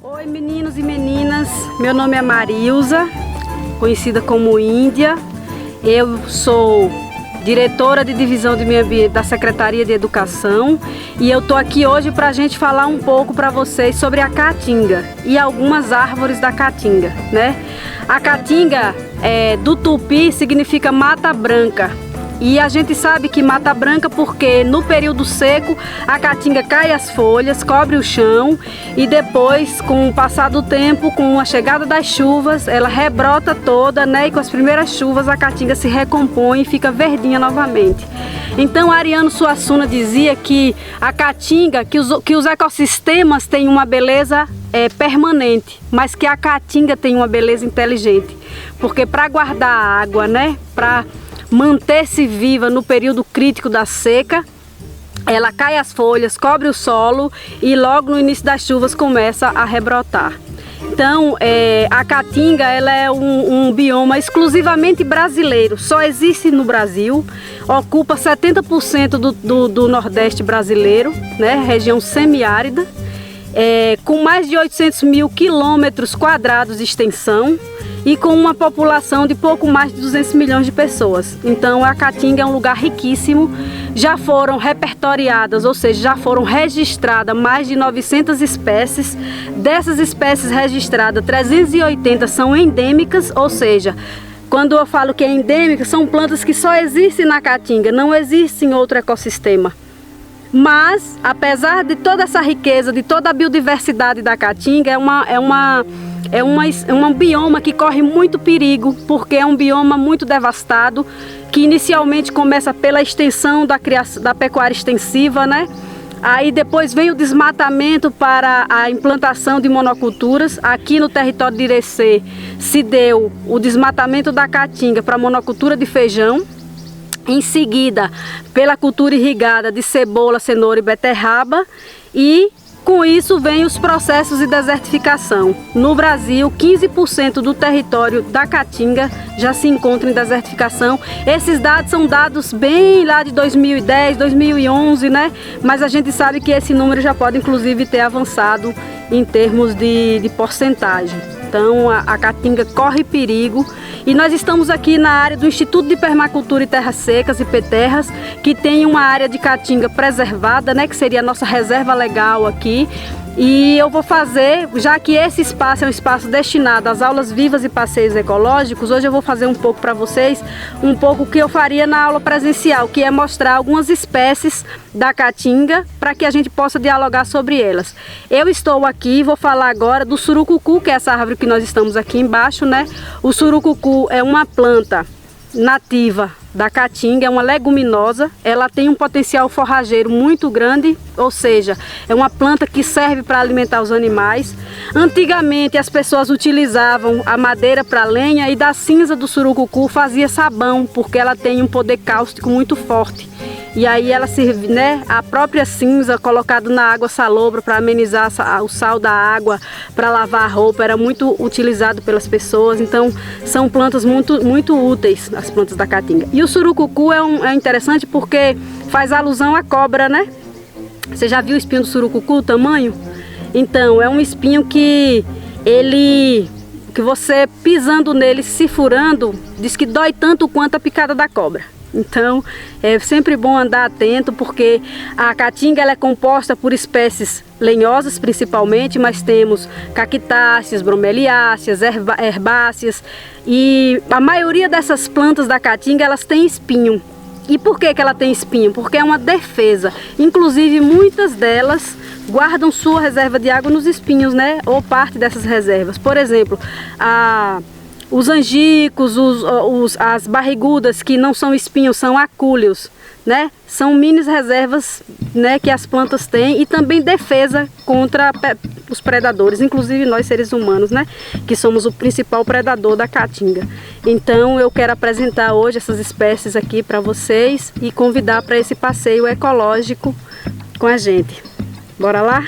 Oi meninos e meninas, meu nome é Marilza, conhecida como Índia. Eu sou diretora de divisão de meio ambiente da Secretaria de Educação e eu tô aqui hoje para a gente falar um pouco para vocês sobre a caatinga e algumas árvores da caatinga, né? A caatinga do tupi significa mata branca. E a gente sabe que mata branca porque no período seco a caatinga cai as folhas, cobre o chão e depois, com o passar do tempo, com a chegada das chuvas, ela rebrota toda, né? E com as primeiras chuvas a caatinga se recompõe e fica verdinha novamente. Então Ariano Suassuna dizia que a caatinga, que os ecossistemas têm uma beleza permanente, mas que a caatinga tem uma beleza inteligente. Porque para guardar a água, né? Para manter-se viva no período crítico da seca, ela cai as folhas, cobre o solo e logo no início das chuvas começa a rebrotar. Então a caatinga ela é um bioma exclusivamente brasileiro, só existe no Brasil, ocupa 70% do Nordeste brasileiro, né, região semiárida, com mais de 800 mil quilômetros quadrados de extensão e com uma população de pouco mais de 200 milhões de pessoas. Então a caatinga é um lugar riquíssimo, já foram repertoriadas, ou seja, já foram registradas mais de 900 espécies. Dessas espécies registradas, 380 são endêmicas, ou seja, quando eu falo que é endêmica, são plantas que só existem na caatinga, não existem em outro ecossistema. Mas, apesar de toda essa riqueza, de toda a biodiversidade da caatinga, é um bioma que corre muito perigo, porque é um bioma muito devastado, que inicialmente começa pela extensão da pecuária extensiva, né? Aí depois vem o desmatamento para a implantação de monoculturas. Aqui no território de Irecê se deu o desmatamento da caatinga para a monocultura de feijão. Em seguida, pela cultura irrigada de cebola, cenoura e beterraba, e com isso vem os processos de desertificação. No Brasil, 15% do território da caatinga já se encontra em desertificação. Esses dados são dados bem lá de 2010, 2011, né? Mas a gente sabe que esse número já pode inclusive ter avançado em termos de porcentagem. Então a caatinga corre perigo e nós estamos aqui na área do Instituto de Permacultura e Terras Secas, IPTerras, que tem uma área de caatinga preservada, né, que seria a nossa reserva legal aqui. E eu vou fazer, já que esse espaço é um espaço destinado às aulas vivas e passeios ecológicos, hoje eu vou fazer um pouco para vocês, um pouco o que eu faria na aula presencial, que é mostrar algumas espécies da caatinga para que a gente possa dialogar sobre elas. Eu estou aqui, vou falar agora do surucucu, que é essa árvore que nós estamos aqui embaixo, né? O surucucu é uma planta nativa da caatinga, é uma leguminosa, ela tem um potencial forrageiro muito grande, ou seja, é uma planta que serve para alimentar os animais. Antigamente as pessoas utilizavam a madeira para lenha e da cinza do surucucu fazia sabão, porque ela tem um poder cáustico muito forte. E aí ela serve, né, a própria cinza colocada na água salobra para amenizar o sal da água, para lavar a roupa, era muito utilizado pelas pessoas. Então são plantas muito úteis, as plantas da caatinga. E o surucucu é interessante porque faz alusão à cobra, né? Você já viu o espinho do surucucu, o tamanho? Então é um espinho que você pisando nele, se furando, diz que dói tanto quanto a picada da cobra. Então é sempre bom andar atento, porque a caatinga ela é composta por espécies lenhosas principalmente, mas temos cactáceas, bromeliáceas, herbáceas, e a maioria dessas plantas da caatinga elas têm espinho. E por que ela tem espinho? Porque é uma defesa. Inclusive muitas delas guardam sua reserva de água nos espinhos, né? Ou parte dessas reservas. Por exemplo, os angicos, as barrigudas que não são espinhos, são acúleos, né? São mini reservas, né, que as plantas têm, e também defesa contra os predadores, inclusive nós seres humanos, né, que somos o principal predador da caatinga. Então eu quero apresentar hoje essas espécies aqui para vocês e convidar para esse passeio ecológico com a gente. Bora lá?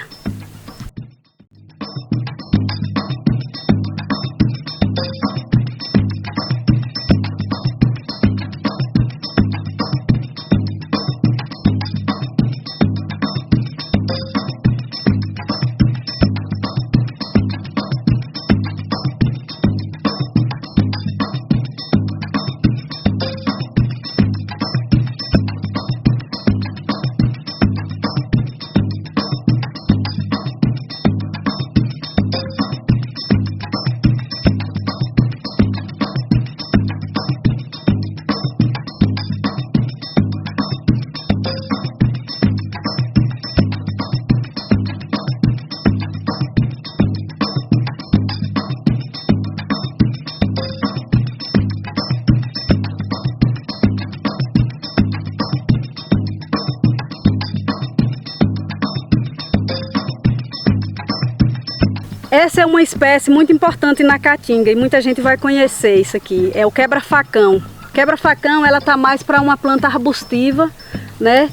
Essa é uma espécie muito importante na Caatinga e muita gente vai conhecer isso aqui. É o quebra-facão. Quebra-facão, ela tá mais para uma planta arbustiva, né?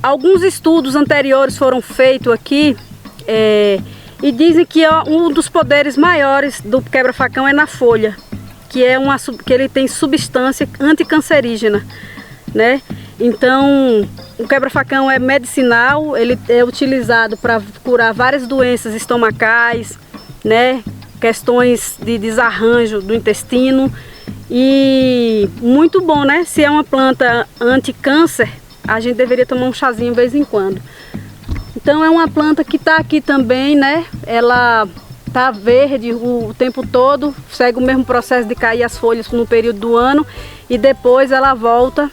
Alguns estudos anteriores foram feitos aqui e dizem que um dos poderes maiores do quebra-facão é na folha, que ele tem substância anticancerígena, né? Então, o quebra-facão é medicinal, ele é utilizado para curar várias doenças estomacais, né? Questões de desarranjo do intestino e muito bom, né? Se é uma planta anti-câncer, a gente deveria tomar um chazinho de vez em quando. Então é uma planta que está aqui também, né? Ela tá verde o tempo todo, segue o mesmo processo de cair as folhas no período do ano e depois ela volta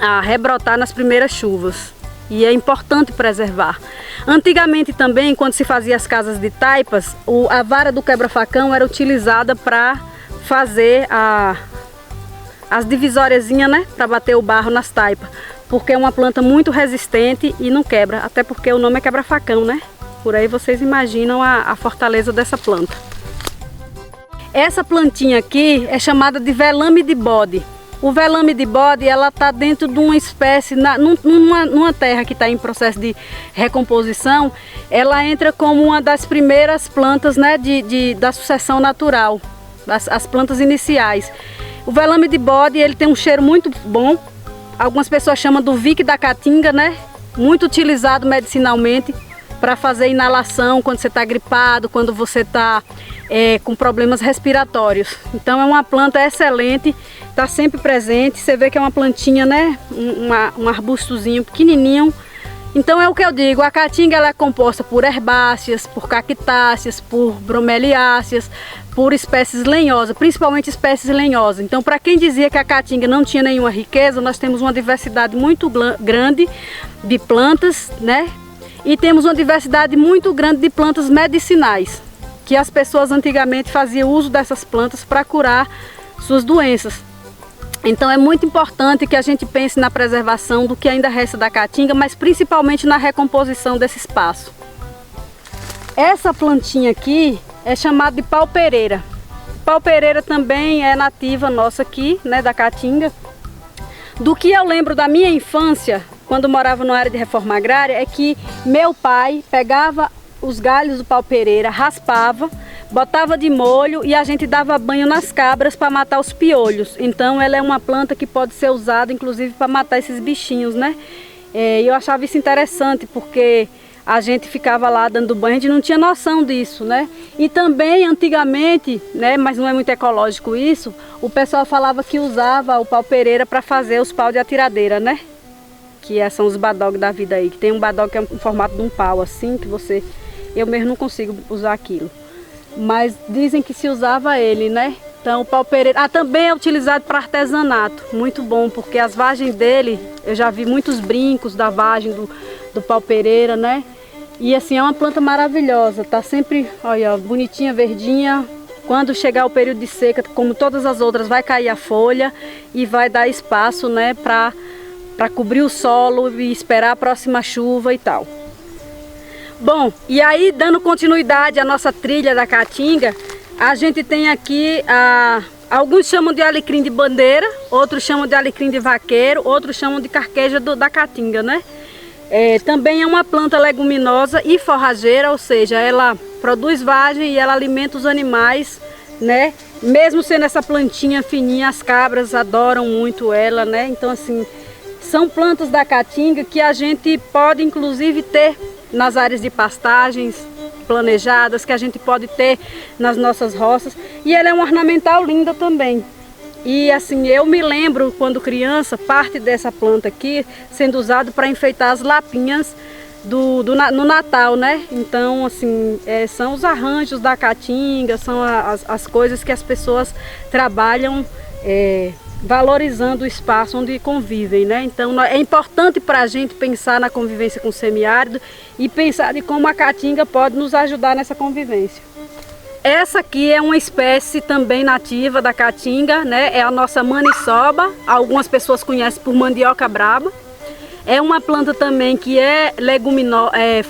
a rebrotar nas primeiras chuvas. E é importante preservar. Antigamente também, quando se fazia as casas de taipas, a vara do quebra-facão era utilizada para fazer as divisóriazinhas, né? Para bater o barro nas taipas. Porque é uma planta muito resistente e não quebra. Até porque o nome é quebra-facão, né? Por aí vocês imaginam a fortaleza dessa planta. Essa plantinha aqui é chamada de velame de bode. O velame de bode, ela está dentro de uma espécie, numa terra que está em processo de recomposição, ela entra como uma das primeiras plantas, né, da sucessão natural, as plantas iniciais. O velame de bode, ele tem um cheiro muito bom, algumas pessoas chamam do Vick da Caatinga, né, muito utilizado medicinalmente para fazer inalação quando você está gripado, quando você está com problemas respiratórios. Então é uma planta excelente, está sempre presente. Você vê que é uma plantinha, né? Um arbustozinho pequenininho. Então é o que eu digo, a Caatinga ela é composta por herbáceas, por cactáceas, por bromeliáceas, por espécies lenhosas, principalmente espécies lenhosas. Então, para quem dizia que a Caatinga não tinha nenhuma riqueza, nós temos uma diversidade muito grande de plantas, né? E temos uma diversidade muito grande de plantas medicinais, que as pessoas antigamente faziam uso dessas plantas para curar suas doenças. Então é muito importante que a gente pense na preservação do que ainda resta da Caatinga, mas principalmente na recomposição desse espaço. Essa plantinha aqui é chamada de pau-pereira. Pau-pereira também é nativa nossa aqui, né, da Caatinga. Do que eu lembro da minha infância, quando eu morava numa área de reforma agrária, é que meu pai pegava os galhos do pau-pereira, raspava, botava de molho e a gente dava banho nas cabras para matar os piolhos. Então ela é uma planta que pode ser usada inclusive para matar esses bichinhos, né? E eu achava isso interessante porque a gente ficava lá dando banho, a gente não tinha noção disso, né? E também antigamente, né, mas não é muito ecológico isso, o pessoal falava que usava o pau-pereira para fazer os pau de atiradeira, né? Que são os badog da vida aí, que tem um badog que é em formato de um pau assim, que eu mesmo não consigo usar aquilo. Mas dizem que se usava ele, né? Então o pau-pereira também é utilizado para artesanato, muito bom, porque as vagens dele, eu já vi muitos brincos da vagem do pau-pereira, né? E assim, é uma planta maravilhosa, tá sempre, olha, bonitinha, verdinha. Quando chegar o período de seca, como todas as outras, vai cair a folha e vai dar espaço, né, para cobrir o solo e esperar a próxima chuva e tal. Bom, e aí dando continuidade à nossa trilha da Caatinga, a gente tem aqui, alguns chamam de alecrim de bandeira, outros chamam de alecrim de vaqueiro, outros chamam de carqueja da Caatinga, né? Também é uma planta leguminosa e forrageira, ou seja, ela produz vagem e ela alimenta os animais, né? Mesmo sendo essa plantinha fininha, as cabras adoram muito ela, né? Então assim, são plantas da Caatinga que a gente pode inclusive ter nas áreas de pastagens planejadas, que a gente pode ter nas nossas roças, e ela é um ornamental linda também. E assim, eu me lembro quando criança, parte dessa planta aqui sendo usado para enfeitar as lapinhas no Natal, né? Então assim, são os arranjos da Caatinga, são as coisas que as pessoas trabalham valorizando o espaço onde convivem, né? Então é importante para a gente pensar na convivência com o semiárido e pensar de como a Caatinga pode nos ajudar nessa convivência. Essa aqui é uma espécie também nativa da Caatinga, né? É a nossa maniçoba, algumas pessoas conhecem por mandioca braba. É uma planta também que é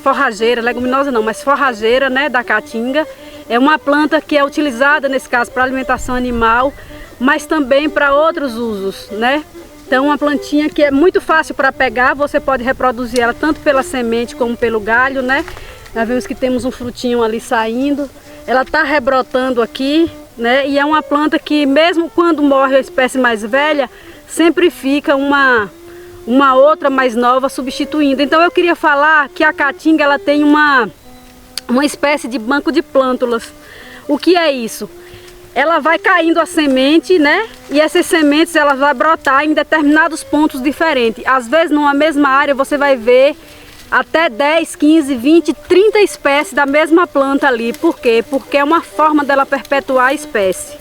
forrageira, leguminosa não, mas forrageira, né, da caatinga. É uma planta que é utilizada, nesse caso, para alimentação animal, mas também para outros usos, né? Então, uma plantinha que é muito fácil para pegar, você pode reproduzir ela tanto pela semente como pelo galho, né? Nós vemos que temos um frutinho ali saindo. Ela está rebrotando aqui, né? E é uma planta que, mesmo quando morre a espécie mais velha, sempre fica uma outra mais nova substituindo. Então, eu queria falar que a caatinga, ela tem uma espécie de banco de plântulas. O que é isso? Ela vai caindo a semente, né? E essas sementes elas vão brotar em determinados pontos diferentes. Às vezes, numa mesma área, você vai ver até 10, 15, 20, 30 espécies da mesma planta ali. Por quê? Porque é uma forma dela perpetuar a espécie.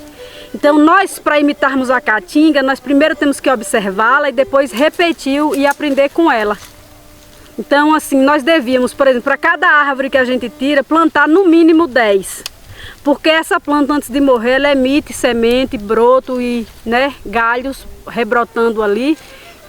Então, nós, para imitarmos a caatinga, nós primeiro temos que observá-la e depois repetir e aprender com ela. Então, assim, nós devíamos, por exemplo, para cada árvore que a gente tira, plantar no mínimo 10. Porque essa planta, antes de morrer, ela emite semente, broto e, né, galhos rebrotando ali,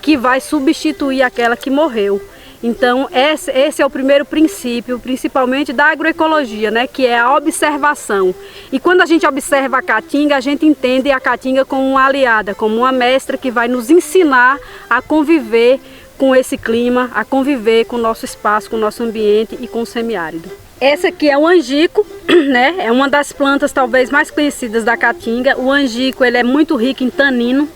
que vai substituir aquela que morreu. Então, esse é o primeiro princípio, principalmente da agroecologia, né, que é a observação. E quando a gente observa a caatinga, a gente entende a caatinga como uma aliada, como uma mestra que vai nos ensinar a conviver com esse clima, a conviver com o nosso espaço, com o nosso ambiente e com o semiárido. Essa aqui é o angico, né? É uma das plantas talvez mais conhecidas da caatinga. O angico, ele é muito rico em tanino.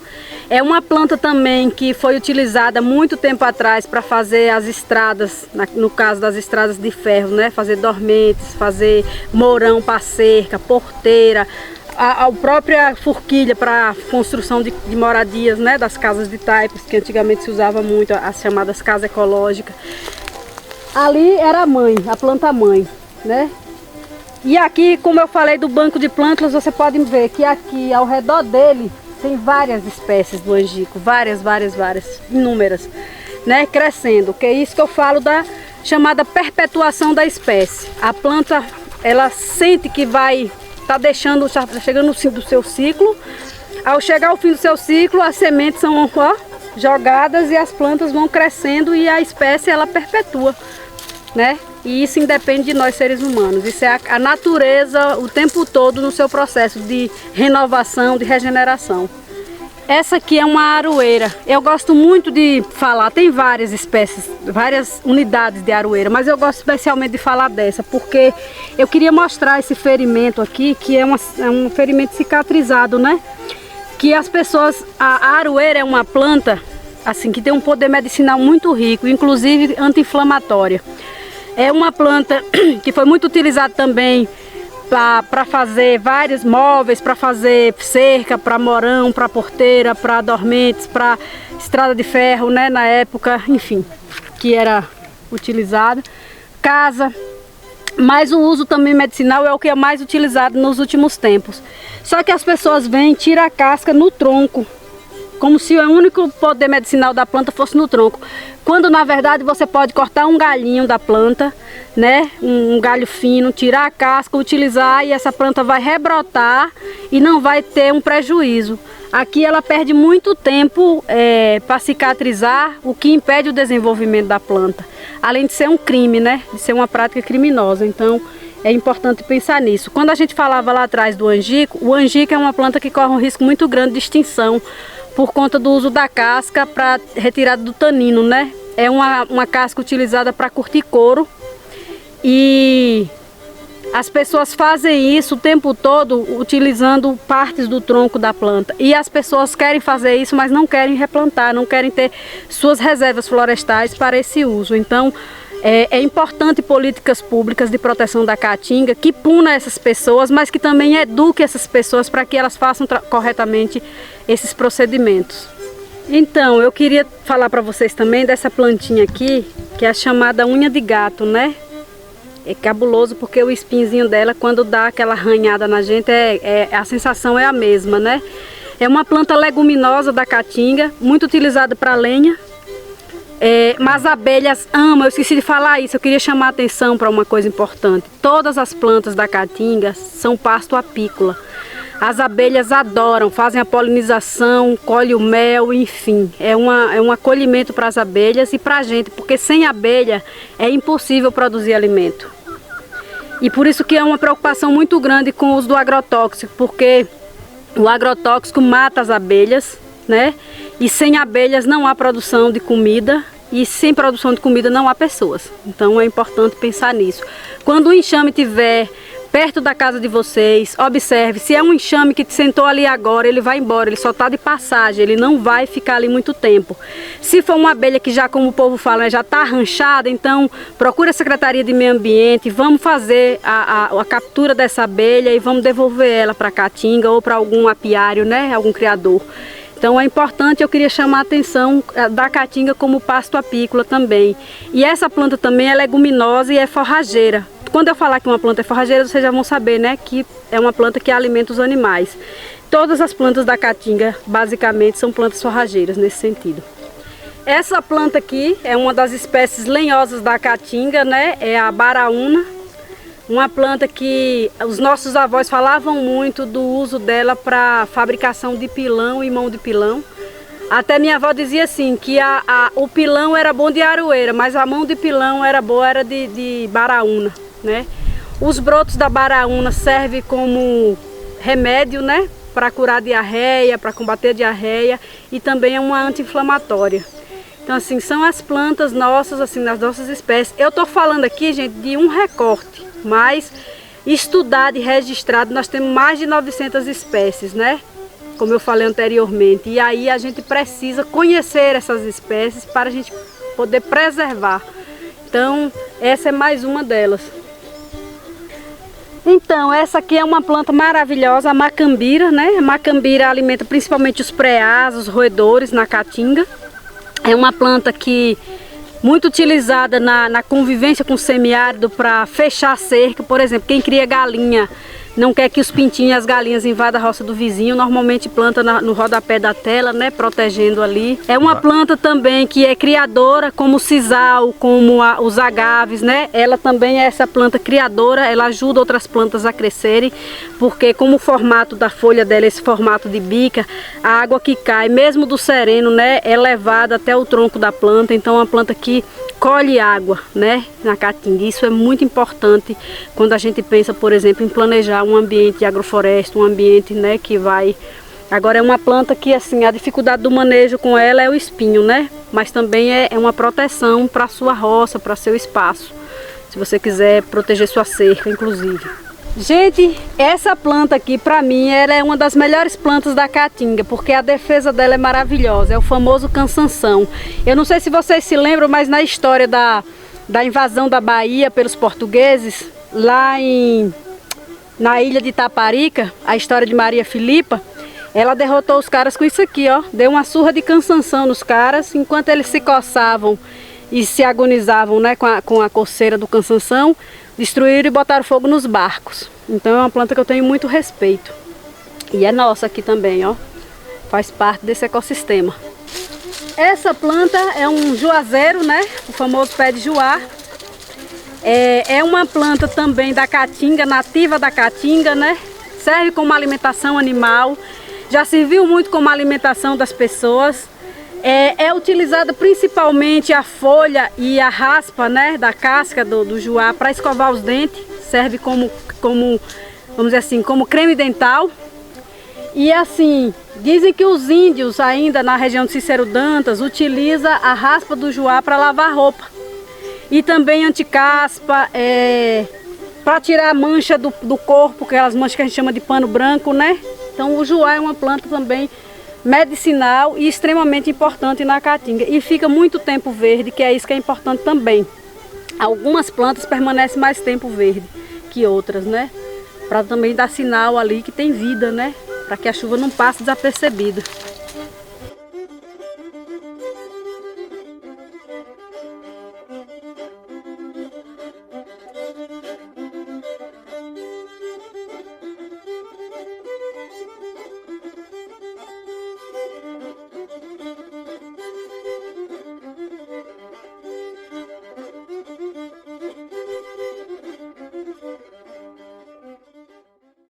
É uma planta também que foi utilizada muito tempo atrás para fazer as estradas, no caso das estradas de ferro, né? Fazer dormentes, fazer mourão para cerca, porteira, a própria forquilha para construção de moradias, né? Das casas de taipas, que antigamente se usava muito, as chamadas casas ecológicas. Ali era a mãe, a planta mãe, né? E aqui, como eu falei do banco de plântulas, você pode ver que aqui ao redor dele tem várias espécies do angico, várias, inúmeras, né? Crescendo, que é isso que eu falo da chamada perpetuação da espécie. A planta, ela sente que vai chegando no fim do seu ciclo. Ao chegar ao fim do seu ciclo, as sementes são jogadas e as plantas vão crescendo e a espécie ela perpetua, né? E isso independe de nós seres humanos. Isso é a natureza o tempo todo no seu processo de renovação, de regeneração. Essa aqui é uma aroeira. Eu gosto muito de falar, tem várias espécies, várias unidades de aroeira, mas eu gosto especialmente de falar dessa, porque eu queria mostrar esse ferimento aqui, que é um ferimento cicatrizado, né? Que as pessoas, a aroeira é uma planta assim que tem um poder medicinal muito rico, inclusive anti-inflamatória. É uma planta que foi muito utilizada também para fazer vários móveis, para fazer cerca, para morão, para porteira, para dormentes, para estrada de ferro, né, na época, enfim, que era utilizada. Casa. Mas o uso também medicinal é o que é mais utilizado nos últimos tempos. Só que as pessoas vêm e tiram a casca no tronco, como se o único poder medicinal da planta fosse no tronco. Quando na verdade você pode cortar um galhinho da planta, né? Um galho fino, tirar a casca, utilizar e essa planta vai rebrotar e não vai ter um prejuízo. Aqui ela perde muito tempo para cicatrizar, o que impede o desenvolvimento da planta. Além de ser um crime, né? De ser uma prática criminosa. Então é importante pensar nisso. Quando a gente falava lá atrás do angico, o angico é uma planta que corre um risco muito grande de extinção por conta do uso da casca para retirada do tanino, né? É uma casca utilizada para curtir couro e as pessoas fazem isso o tempo todo utilizando partes do tronco da planta. E as pessoas querem fazer isso, mas não querem replantar, não querem ter suas reservas florestais para esse uso. Então, é importante políticas públicas de proteção da caatinga que puna essas pessoas, mas que também eduque essas pessoas para que elas façam corretamente esses procedimentos. Então, eu queria falar para vocês também dessa plantinha aqui, que é a chamada unha de gato, né? É cabuloso porque o espinhozinho dela, quando dá aquela arranhada na gente, a sensação é a mesma, né? É uma planta leguminosa da caatinga, muito utilizada para lenha. Mas abelhas amam, eu esqueci de falar isso, eu queria chamar a atenção para uma coisa importante. Todas as plantas da caatinga são pasto apícola. As abelhas adoram, fazem a polinização, colhem o mel, enfim. É um acolhimento para as abelhas e para a gente, porque sem abelha é impossível produzir alimento. E por isso que é uma preocupação muito grande com o uso do agrotóxico, porque o agrotóxico mata as abelhas, né? E sem abelhas não há produção de comida. E sem produção de comida não há pessoas. Então é importante pensar nisso. Quando o enxame estiver perto da casa de vocês, observe. Se é um enxame que sentou ali agora, ele vai embora. Ele só está de passagem, ele não vai ficar ali muito tempo. Se for uma abelha que já, como o povo fala, já está arranchada, então procure a Secretaria de Meio Ambiente. Vamos fazer a captura dessa abelha e vamos devolver ela para a Caatinga ou para algum apiário, né? Algum criador. Então é importante, eu queria chamar a atenção da caatinga como pasto apícola também. E essa planta também é leguminosa e é forrageira. Quando eu falar que uma planta é forrageira, vocês já vão saber, né, que é uma planta que alimenta os animais. Todas as plantas da caatinga, basicamente, são plantas forrageiras nesse sentido. Essa planta aqui é uma das espécies lenhosas da caatinga, né, é a baraúna. Uma planta que os nossos avós falavam muito do uso dela para fabricação de pilão e mão de pilão. Até minha avó dizia assim, que o pilão era bom de aroeira, mas a mão de pilão era boa, era de baraúna, né? Os brotos da baraúna servem como remédio, né? Para curar diarreia, para combater a diarreia, e também é uma anti-inflamatória. Então assim, são as plantas nossas, assim, nas nossas espécies. Eu estou falando aqui, gente, de um recorte. Mas estudado e registrado, nós temos mais de 900 espécies, né? Como eu falei anteriormente. E aí a gente precisa conhecer essas espécies para a gente poder preservar. Então, essa é mais uma delas. Então, essa aqui é uma planta maravilhosa, a macambira, né? A macambira alimenta principalmente os preás, os roedores na caatinga. É uma planta que muito utilizada na convivência com o semiárido para fechar a cerca. Por exemplo, quem cria galinha não quer que os pintinhos e as galinhas invadam a roça do vizinho, normalmente planta no rodapé da tela, né, protegendo ali. É uma planta também que é criadora, como o sisal, como os agaves, né? Ela também é essa planta criadora, ela ajuda outras plantas a crescerem, porque como o formato da folha dela é esse formato de bica, a água que cai, mesmo do sereno, né, é levada até o tronco da planta. Então é uma planta que colhe água, né, na caatinga. Isso é muito importante quando a gente pensa, por exemplo, em planejar um ambiente de agrofloresta, um ambiente, né, que vai... Agora é uma planta que, assim, a dificuldade do manejo com ela é o espinho, né, mas também é uma proteção para a sua roça, para seu espaço, se você quiser proteger sua cerca, inclusive. Gente, essa planta aqui, para mim, ela é uma das melhores plantas da caatinga, porque a defesa dela é maravilhosa, é o famoso cansanção. Eu não sei se vocês se lembram, mas na história da invasão da Bahia pelos portugueses, lá na ilha de Itaparica, a história de Maria Filipa, ela derrotou os caras com isso aqui, ó. Deu uma surra de cansanção nos caras, enquanto eles se coçavam e se agonizavam, né, com a coceira do cansanção, destruíram e botaram fogo nos barcos. Então é uma planta que eu tenho muito respeito. E é nossa aqui também, ó. Faz parte desse ecossistema. Essa planta é um juazeiro, né? O famoso pé de juá. É uma planta também da caatinga, nativa da caatinga, né? Serve como alimentação animal. Já serviu muito como alimentação das pessoas. É utilizada principalmente a folha e a raspa, né, da casca do juá para escovar os dentes. Serve como, vamos dizer assim, como creme dental. E assim, dizem que os índios ainda na região de Cícero Dantas utilizam a raspa do juá para lavar roupa. E também anticaspa, para tirar a mancha do corpo, aquelas manchas que a gente chama de pano branco, né? Então o juá é uma planta também medicinal e extremamente importante na caatinga. E fica muito tempo verde, que é isso que é importante também. Algumas plantas permanecem mais tempo verde que outras, né? Para também dar sinal ali que tem vida, né? Para que a chuva não passe desapercebida.